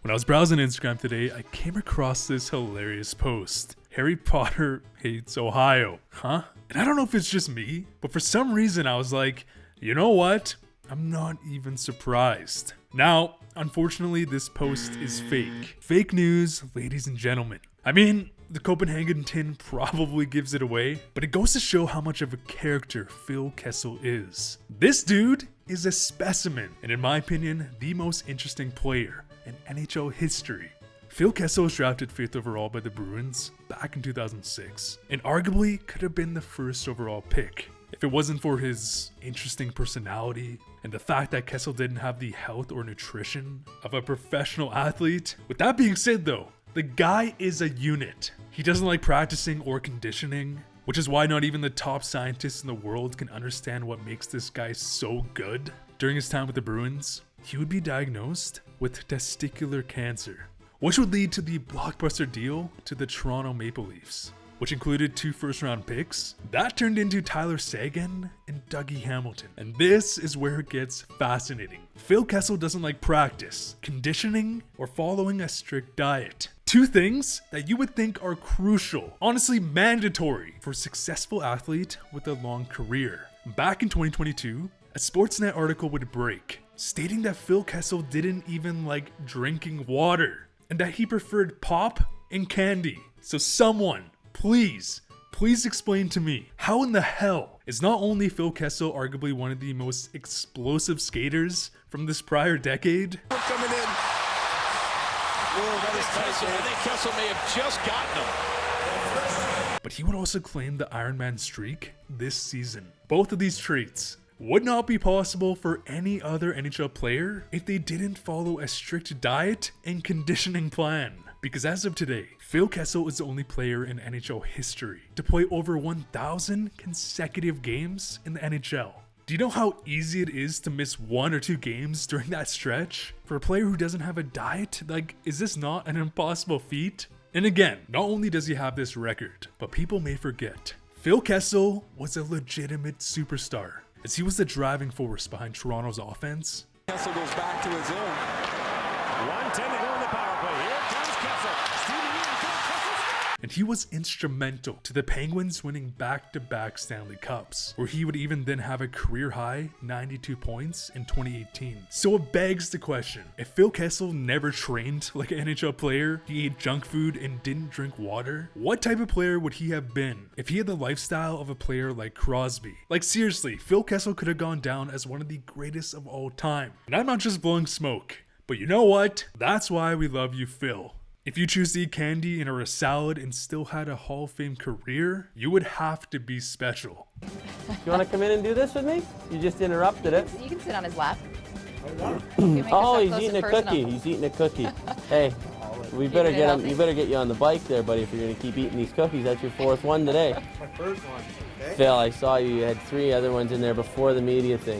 When I was browsing Instagram today, I came across this hilarious post. Harry Potter hates Ohio, huh? And I don't know if it's just me, but for some reason I was like, you know what? I'm not even surprised. Now, unfortunately, this post is fake. Fake news, ladies and gentlemen. I mean, the Copenhagen tin probably gives it away, but it goes to show how much of a character Phil Kessel is. This dude is a specimen, and in my opinion, the most interesting player in NHL history. Phil Kessel was drafted 5th overall by the Bruins back in 2006, and arguably could have been the first overall pick if it wasn't for his interesting personality and the fact that Kessel didn't have the health or nutrition of a professional athlete. With that being said though, the guy is a unit. He doesn't like practicing or conditioning, which is why not even the top scientists in the world can understand what makes this guy so good. During his time with the Bruins, he would be diagnosed with testicular cancer, which would lead to the blockbuster deal to the Toronto Maple Leafs, which included 2 first-round picks. That turned into Tyler Seguin and Dougie Hamilton. And this is where it gets fascinating. Phil Kessel doesn't like practice, conditioning, or following a strict diet. 2 things that you would think are crucial, honestly mandatory, for a successful athlete with a long career. Back in 2022, a Sportsnet article would break, stating that Phil Kessel didn't even like drinking water, and that he preferred pop and candy. So someone, please explain to me, how in the hell is not only Phil Kessel arguably one of the most explosive skaters from this prior decade? Coming in. Whoa, that is tight. I think Kessel may have just gotten him. But he would also claim the Ironman streak this season. Both of these traits would not be possible for any other NHL player if they didn't follow a strict diet and conditioning plan. Because as of today, Phil Kessel is the only player in NHL history to play over 1,000 consecutive games in the NHL. Do you know how easy it is to miss 1 or 2 games during that stretch? For a player who doesn't have a diet, like, is this not an impossible feat? And again, not only does he have this record, but people may forget, Phil Kessel was a legitimate superstar, as he was the driving force behind Toronto's offense. Kessel goes back to his own. 1:10 to go in the power play. Here comes Kessel. And he was instrumental to the Penguins winning back-to-back Stanley Cups, where he would even then have a career-high 92 points in 2018. So it begs the question, if Phil Kessel never trained like an NHL player, he ate junk food and didn't drink water, what type of player would he have been if he had the lifestyle of a player like Crosby? Like seriously, Phil Kessel could have gone down as one of the greatest of all time. And I'm not just blowing smoke, but you know what? That's why we love you, Phil. If you choose to eat candy and or a salad and still had a Hall of Fame career, you would have to be special. You want to come in and do this with me? You just interrupted it. You can sit on his lap. Oh, he's eating a cookie. He's eating a cookie. Hey, we better get him. You better get you on the bike there, buddy. If you're gonna keep eating these cookies, that's your 4th one today. My first one. Okay. Phil, I saw you had 3 other ones in there before the media thing.